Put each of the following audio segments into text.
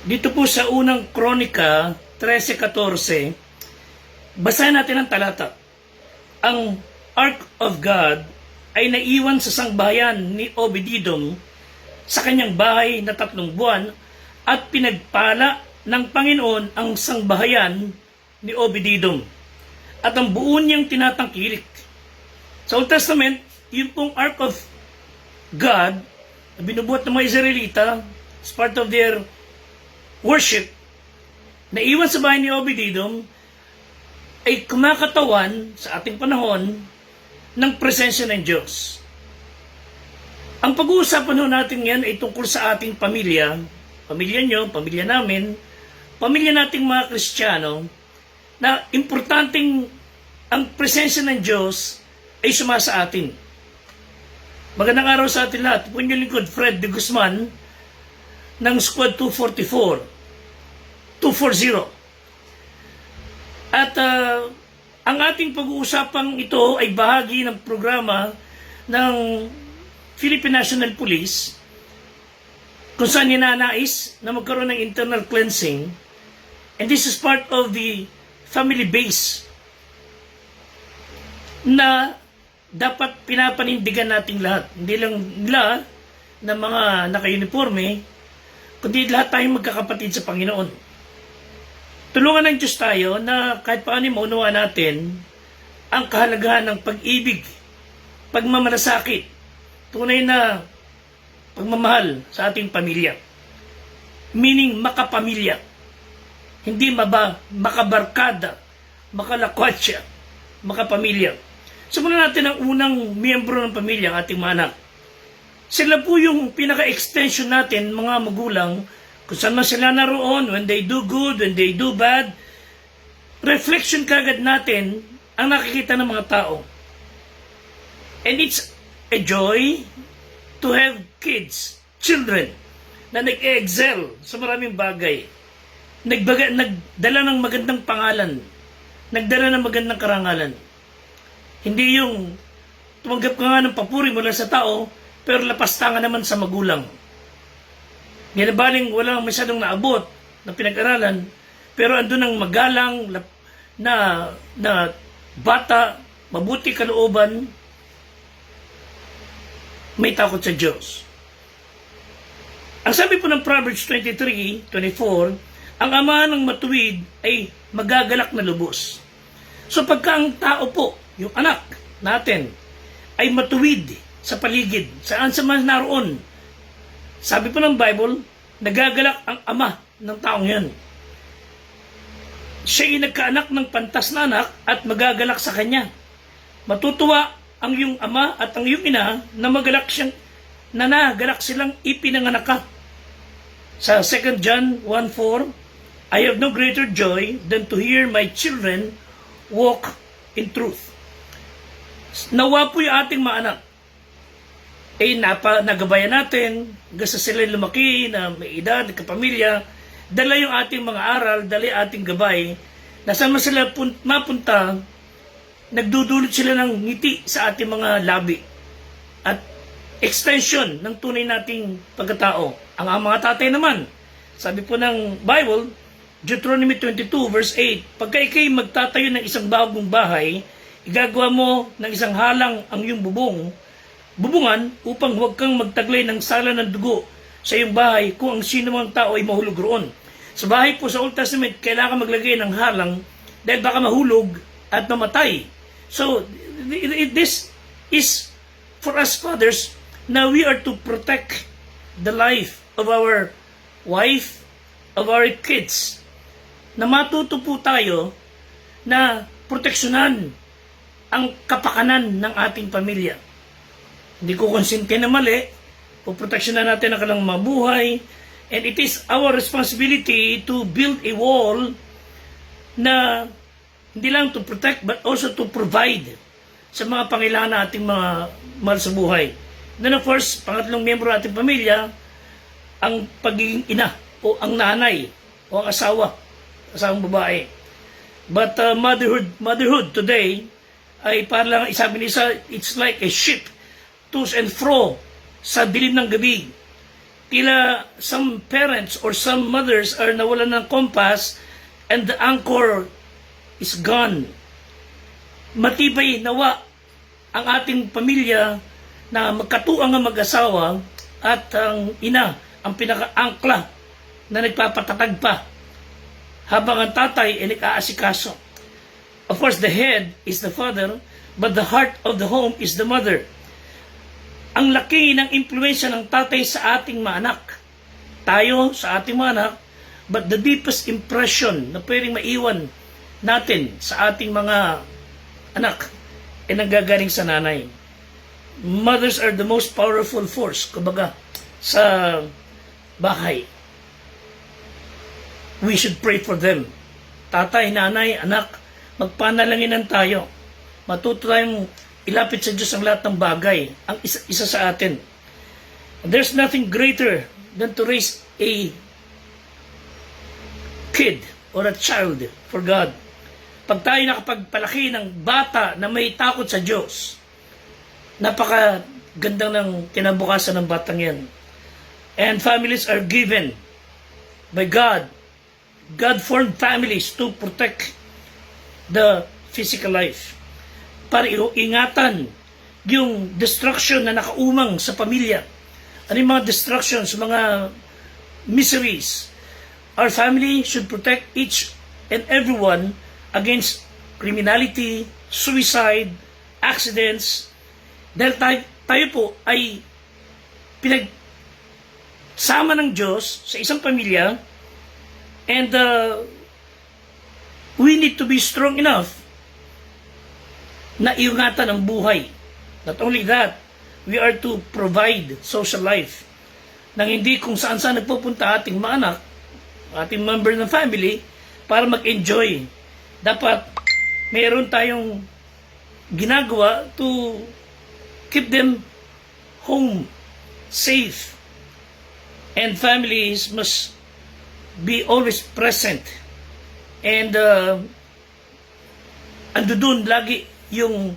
Dito po sa unang Kronika 13:14, basahin natin ang talata. Ang Ark of God ay naiwan sa sangbahayan ni Obed-Edom sa kanyang bahay na 3 buwan at pinagpala ng Panginoon ang sangbahayan ni Obed-Edom at ang buo niyang tinatangkilik. Sa Old Testament, yung pong Ark of God na binubuhat ng mga Israelita as part of their worship, na iwan sa bahay ni Obed-Edom, ay kumakatawan sa ating panahon ng presensya ng Diyos. Ang pag-uusapan natin yan ay tungkol sa ating pamilya, pamilya nyo, pamilya namin, pamilya nating mga Kristiyano, na importanteng ang presensya ng Diyos ay sumasa atin. Magandang araw sa atin lahat. Po inyong lingkod, Fred de Guzman, ng Squad 240. At ang ating pag-uusapang ito ay bahagi ng programa ng Philippine National Police kung saan ninanais na magkaroon ng internal cleansing, and this is part of the family base na dapat pinapanindigan nating lahat. Hindi lang nila na mga naka-uniforme, kundi lahat tayong magkakapatid sa Panginoon. Tulungan ng Diyos tayo na kahit paano maunawaan natin ang kahalagahan ng pag-ibig, pagmamalasakit, tunay na pagmamahal sa ating pamilya. Meaning makapamilya. Hindi makabarkada, makalakwatsa, makapamilya. Simulan natin ang unang miyembro ng pamilya, ang ating mga anak. Sila po yung pinaka-extension natin, mga magulang, kung saan man sila naroon, when they do good, when they do bad, reflection kagad natin ang nakikita ng mga tao. And it's a joy to have kids, children, na nag-excel sa maraming bagay. Nagdala ng magandang pangalan, nagdala ng magandang karangalan. Hindi yung tumanggap ka nga ng papuri mula sa tao, pero lapastangan naman sa magulang. Ginabaling walang masyadong naabot na pinag-aralan, pero andun ang magalang na bata, mabuti kalooban, may takot sa Diyos. Ang sabi po ng Proverbs 23:24, ang ama ng matuwid ay magagalak na lubos. So pagka ang tao po, yung anak natin, ay matuwid sa paligid, saan sa man naroon, sabi po ng Bible, nagagalak ang ama ng taong yan. Siya ay nagkaanak ng pantas na anak at magagalak sa kanya. Matutuwa ang iyong ama at ang iyong ina na nagalak silang ipinanganak ka. Sa 2 John 1:4, I have no greater joy than to hear my children walk in truth. Nawa po yung ating mga anak nagabayan natin, gasa sila lumaki na may edad, kapamilya, dala yung ating mga aral, dala yung ating gabay, na saan sila mapunta, nagdudulot sila ng ngiti sa ating mga labi. At extension ng tunay nating pagkatao. Ang mga tatay naman, sabi po ng Bible, Deuteronomy 22:8, pagka ikay magtatayo ng isang bagong bahay, igagawa mo ng isang halang ang iyong bubungan upang huwag kang magtaglay ng sala ng dugo sa iyong bahay kung ang sino mang tao ay mahulog roon. Sa bahay po sa Old Testament, kailangan maglagay ng halang dahil baka mahulog at mamatay. So, this is for us fathers na we are to protect the life of our wife, of our kids. Na matuto po tayo na proteksyonan ang kapakanan ng ating pamilya. Hindi ko konsente na mali, puproteksyonan natin ang kanilang mabuhay, and it is our responsibility to build a wall na hindi lang to protect but also to provide sa mga pangailangan na ating mga mahal sa buhay. Then of course, pangatlong miyembro ng ating pamilya, ang pagiging ina o ang nanay o ang asawang babae. But motherhood today ay parang sabi ni isa, it's like a ship to's and fro sa dilim ng gabi. tila some parents or some mothers are nawalan ng compass and the anchor is gone. Matibay nawa ang ating pamilya na magkatuang ang mag-asawa at ang ina ang pinaka-angkla na nagpapatatag pa habang ang tatay ay nag-aasikaso. Of course, the head is the father, but the heart of the home is the mother. Ang laki ng impluensya ng tatay sa ating mga anak. Tayo sa ating mga anak, but the deepest impression na pwedeng maiwan natin sa ating mga anak ay nanggagaling sa nanay. Mothers are the most powerful force, kumbaga, sa bahay. We should pray for them. Tatay, nanay, anak, magpanalanginan tayo. Matuto tayong ilapit sa Diyos ang lahat ng bagay, ang isa sa atin. There's nothing greater than to raise a kid or a child for God. Pag tayo nakapagpalaki ng bata na may takot sa Diyos, napakagandang ng kinabukasan ng batang yan. And families are given by God. God formed families to protect the physical life. Para ingatan yung destruction na nakaumang sa pamilya. Ano yung mga destructions, mga miseries. Our family should protect each and everyone against criminality, suicide, accidents. Dahil tayo po ay pinagsama ng Diyos sa isang pamilya, and we need to be strong enough na iingatan ang buhay. Not only that, we are to provide social life nang hindi kung saan-saan nagpupunta ating mga anak, ating member ng family, para mag-enjoy. Dapat mayroon tayong ginagawa to keep them home, safe. And families must be always present. And ando dun lagi yung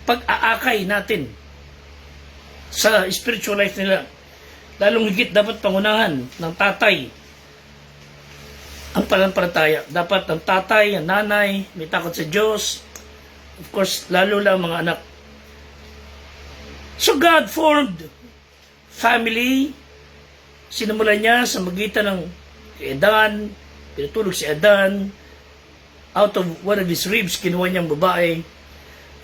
pag-aakay natin sa spiritual life nila. Lalong higit dapat pangunahan ng tatay ang pananampalataya. Dapat ang tatay, ang nanay, may takot sa Diyos. Of course, lalo lang mga anak. So God formed family. Sinimulan niya sa magitan ng Adan, pinatulog si Adan. Out of one of his ribs, kinuha niyang babae.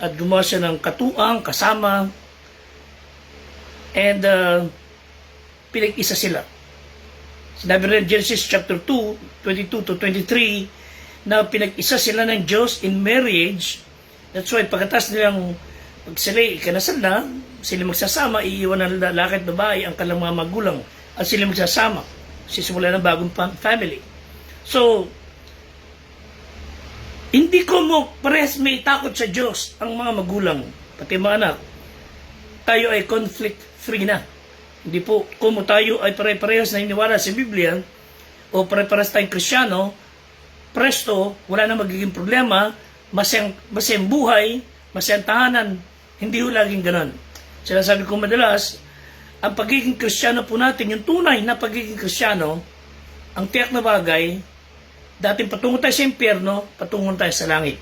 At gumawa siya ng katuang, kasama. And pinag-isa sila. Sinabi rin Genesis chapter 2, 22 to 23, na pinag-isa sila ng Diyos in marriage. That's why pagkatas nilang pag sila ikanasal na, sila magsasama, iiwan ng lalaki at babae ang kanilang mga magulang at sila magsasama. Sisimula ng bagong family. So, hindi ko mo parehas may takot sa Diyos ang mga magulang, pati mga anak. Tayo ay conflict-free na. Hindi po, kung tayo ay pare-parehas na hiniwala sa Biblia o pare-parehas tayong Kristyano, presto, wala na magiging problema, masayang buhay, masayang tahanan. Hindi ho laging ganon. Sinasabi ko madalas, ang pagiging Kristyano po natin, yung tunay na pagiging Kristyano, ang tiyak na bagay, dating patungo tayo sa impyerno, patungo tayo sa langit.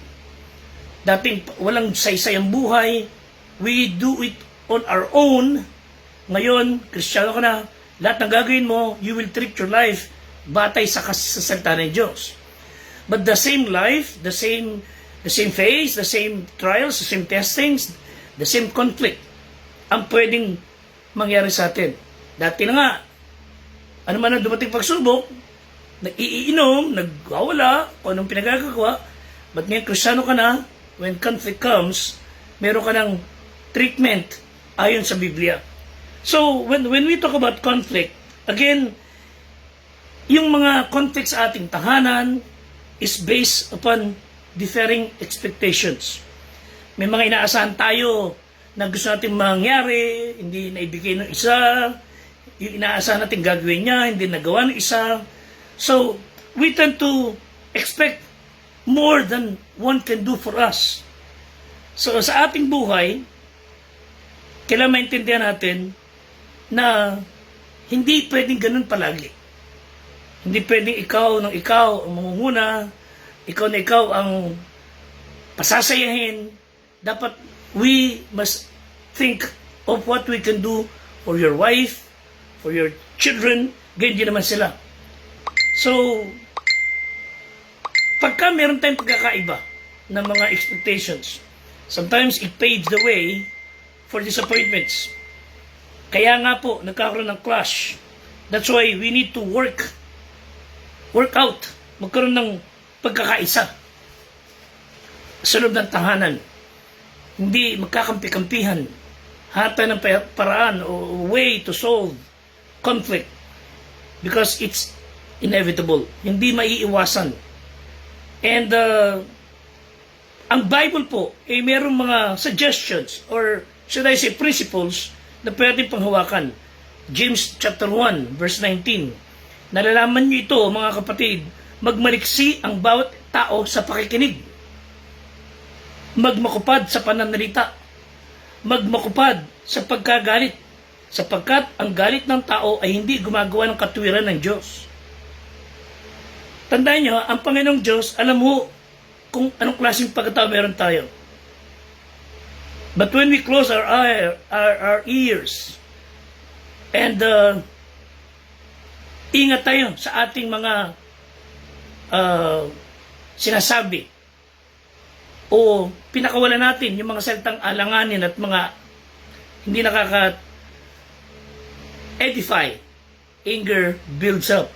Dating walang saysay ang buhay, we do it on our own. Ngayon, Kristiyano ka na, lahat ng gagawin mo, you will treat your life batay sa salita ng Diyos. But the same life, the same phase, the same trials, the same testings, the same conflict, ang pwedeng mangyari sa atin. Dati na nga, ano man ang dumating pagsubok, nag-iinom, nagwawala, o anong pinagagawa, but ngayon Kristiyano ka na, when conflict comes, meron ka ng treatment ayon sa Biblia. So, when we talk about conflict, again, yung mga conflict sa ating tahanan is based upon differing expectations. May mga inaasahan tayo na gusto natin mangyari, hindi naibigay ng isa, yung inaasahan natin gagawin niya, hindi nagawa ng isa. So, we tend to expect more than one can do for us. So, sa ating buhay, kailangan maintindihan natin na Hindi pwedeng ganun palagi. Hindi pwedeng ikaw ang mangunguna, ikaw ang pasasayahin. Dapat we must think of what we can do for your wife, for your children. Ganyan din naman sila. So, pagka meron tayong pagkakaiba ng mga expectations, sometimes it paves the way for disappointments. Kaya nga po, nagkakaroon ng clash. That's why we need to work out, magkaroon ng pagkakaisa sa loob ng tahanan. Hindi magkakampi-kampihan. Hatan ng paraan o way to solve conflict because it's inevitable. Hindi maiiwasan. And ang Bible po, mayroong mga suggestions or should I say principles na pwedeng panghawakan. James chapter 1 verse 19. Nalalaman niyo ito mga kapatid, magmaliksi ang bawat tao sa pakikinig. Magmakupad sa pananalita. Magmakupad sa pagkagalit. Sapagkat ang galit ng tao ay hindi gumagawa ng katwiran ng Diyos. Tandaan niyo, ang Panginoong Diyos, alam mo kung anong klaseng pagkatao meron tayo. But when we close our ears and ingat tayo sa ating mga sinasabi o pinakawalan natin yung mga salitang alanganin at mga hindi nakaka-edify, anger builds up.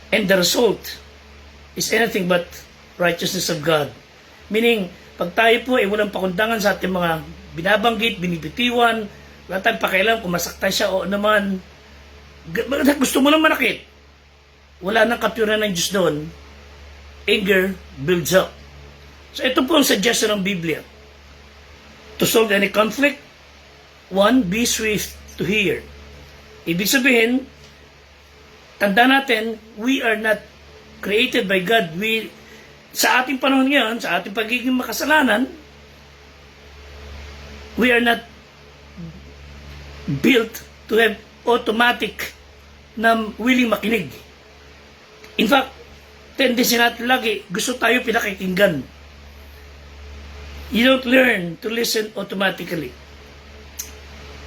And the result is anything but righteousness of God. Meaning, pag tayo po ay walang pakundangan sa ating mga binabanggit, binibitiwan, wala tayong pakialam kung masaktan siya o naman, gusto mo lang manakit, wala nang katwiran ng Diyos doon, anger builds up. So ito po ang suggestion ng Biblia. To solve any conflict, 1, be swift to hear. Ibig sabihin, tanda natin, we are not created by God. Sa ating panahon ngayon, sa ating pagiging makasalanan, we are not built to have automatic na willing makinig. In fact, tendency natin lagi, gusto tayo pinakikinggan. You don't learn to listen automatically.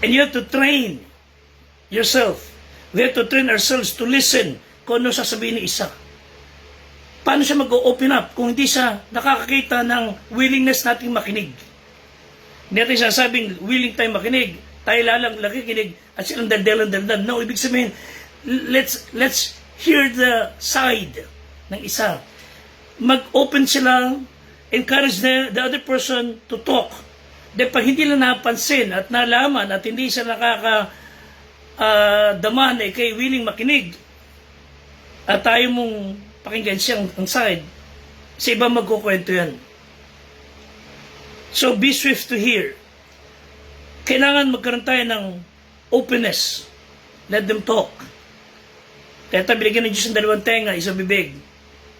And you have to train yourself. We have to train ourselves to listen kung ano sasabihin ni isa. Paano siya mag-open up kung hindi siya nakakakita ng willingness nating makinig? Hindi natin sasabing willing tayo makinig, tayo lalang nakikinig at silang daldalan. No, ibig sabihin, let's hear the side ng isa. Mag-open sila, encourage the other person to talk. Dahil pag hindi lang napansin at nalaman at hindi siya nakakadaman kay willing makinig at tayo mong pakinggan siyang ang side, sa iba magkukwento yan. So, be swift to hear. Kailangan magkaroon tayo ng openness. Let them talk. Kaya tayo binigyan ng Diyos ng dalawang tenga, isang bibig.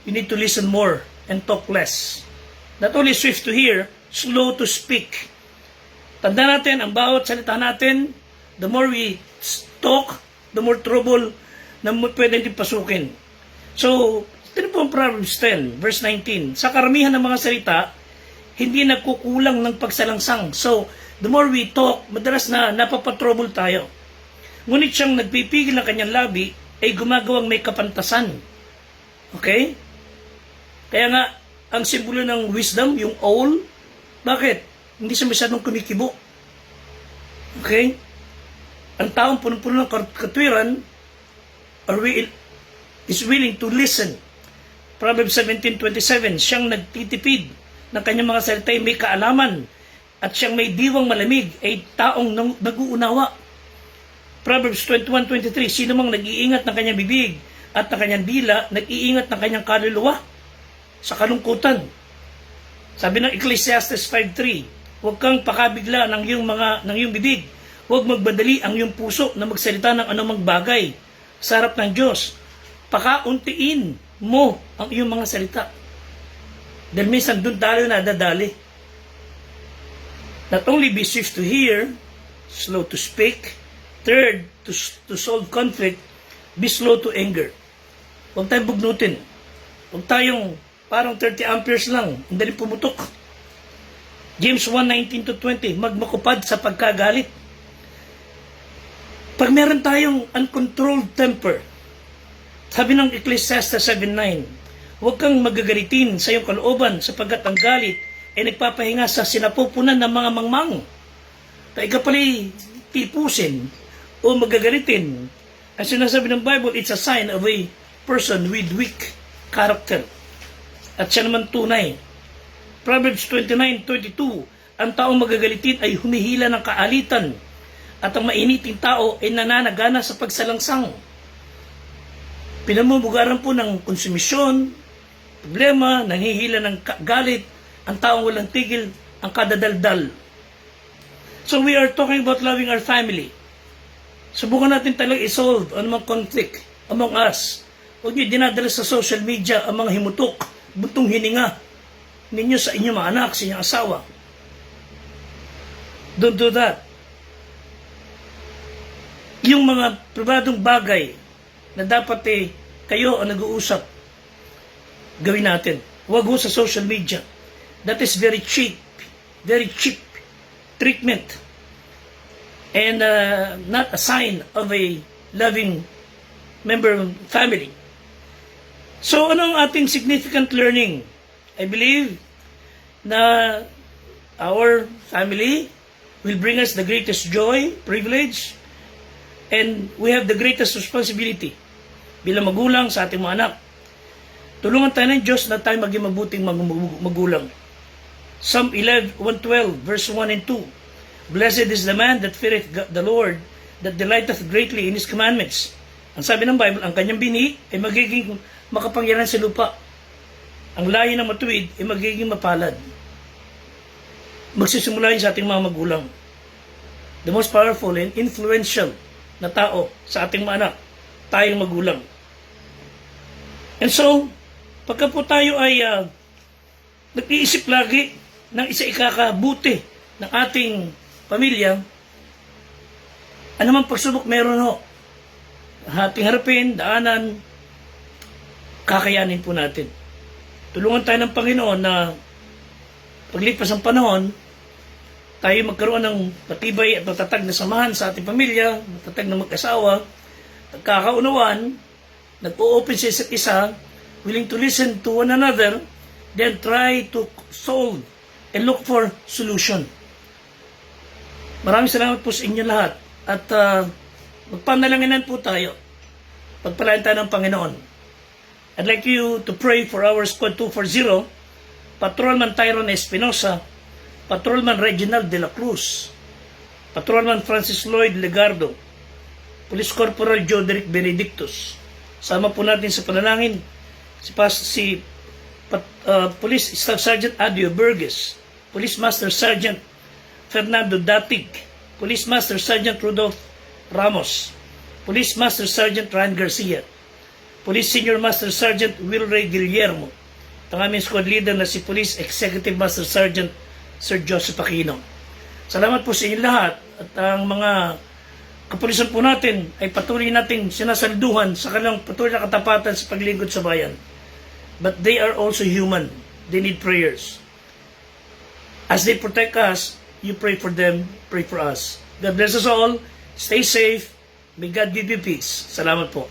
You need to listen more and talk less. Not only swift to hear, slow to speak. Tanda natin, ang bawat salita natin, the more we talk, the more trouble na pwede din pasukin. So, ito po ang Proverbs 10, verse 19. Sa karamihan ng mga salita, hindi nagkukulang ng pagsalangsang. So, the more we talk, madalas na napapatrouble tayo. Ngunit siyang nagpipigil ng kanyang labi, ay gumagawang may kapantasan. Okay? Kaya nga, ang simbolo ng wisdom, yung owl, bakit? Hindi siya masyadong kumikibo. Okay? Ang taong punong-puno ng katwiran is willing to listen. Proverbs 17:27, siyang nagtitipid ng kanyang mga salita ay may kaalaman at siyang may diwang malamig ay taong nag-uunawa. Proverbs 21:23, sino mang nag-iingat ng kanyang bibig at ng kanyang dila, nag-iingat ng kanyang kaluluwa sa kalungkutan. Sabi ng Ecclesiastes 5:3, huwag kang pakabigla ng iyong bibig, huwag magbadali ang iyong puso na magsalita ng anumang bagay sa harap ng Diyos. Pakauntiin mo ang iyong mga salita. Dahil minsan doon tayo nadadali. Not only be swift to hear, slow to speak, Third, to solve conflict, be slow to anger. Huwag tayong bugnutin. Huwag tayong parang 30 amperes lang, ang daling pumutok. James 1:19-20, magmakupad sa pagkagalit. Pag meron tayong uncontrolled temper, sabi ng Ecclesiastes 7:9, huwag kang magagalitin sa iyong kalooban sapagkat ang galit ay nagpapahinga sa sinapupunan ng mga mangmang. Kaya ka pala'y tipusin o magagalitin. Ang sinasabi ng Bible, it's a sign of a person with weak character. At siya naman tunay. Proverbs 29:32, ang taong magagalitin ay humihila ng kaalitan at ang mainiting tao ay nananagana sa pagsalangsang. Pinamumugaran po ng konsumisyon, problema, nanghihila ng galit, ang taong walang tigil, ang kadadaldal. So we are talking about loving our family. Subukan natin talagang isolve ang mga conflict among us. Huwag niyo dinadala sa social media ang mga himutok, buntong hininga ninyo sa inyong mga anak, sa inyong asawa. Don't do that. Yung mga pribadong bagay na dapat kayo ang nag-uusap, gawin natin. Huwag ho sa social media. That is very cheap treatment and not a sign of a loving member of family. So ano ang ating significant learning? I believe na our family will bring us the greatest joy, privilege, and we have the greatest responsibility bilang magulang sa ating mga anak. Tulungan tayo ng Diyos na tayo maging mabuting magulang. Psalm 112, verse 1 and 2. Blessed is the man that feareth the Lord, that delighteth greatly in His commandments. Ang sabi ng Bible, ang kanyang bini ay magiging makapangyarihan sa lupa. Ang lahi ng matuwid ay magiging mapalad. Magsisimula yun sa ating mga magulang. The most powerful and influential na tao sa ating mga anak, tayong magulang. And so, pagka po tayo ay nag-iisip lagi ng isa ikakabuti ng ating pamilya, anumang pagsubok meron ho, ating harapin, daanan, kakayanin po natin. Tulungan tayo ng Panginoon na paglipas ng panahon, tayo magkaroon ng matibay at matatag na samahan sa ating pamilya, matatag na mag-asawa, nagkakaunawan, nag-o-open sa isa't isa, willing to listen to one another, then try to solve and look for solution. Maraming salamat po sa inyo lahat at magpanalanginan po tayo. Pagpalain tayo ng Panginoon. I'd like you to pray for our Squad 240, Patrolman Tyron Espinosa, Patrolman Reginald de la Cruz, Patrolman Francis Lloyd Legardo, Police Corporal Joderick Benedictus. Sama po natin sa panalangin si Police Staff Sergeant Adio Burgess, Police Master Sergeant Fernando Datig, Police Master Sergeant Rudolph Ramos, Police Master Sergeant Ryan Garcia, Police Senior Master Sergeant Wilray Guillermo, ang aming squad leader na si Police Executive Master Sergeant Sir Joseph Aquino. Salamat po sa inyo lahat at ang mga kapulisan po natin ay patuloy nating sinasalduhan sa kanilang patuloy na katapatan sa paglingkod sa bayan. But they are also human. They need prayers. As they protect us, you pray for them, pray for us. God bless us all. Stay safe. May God give you peace. Salamat po.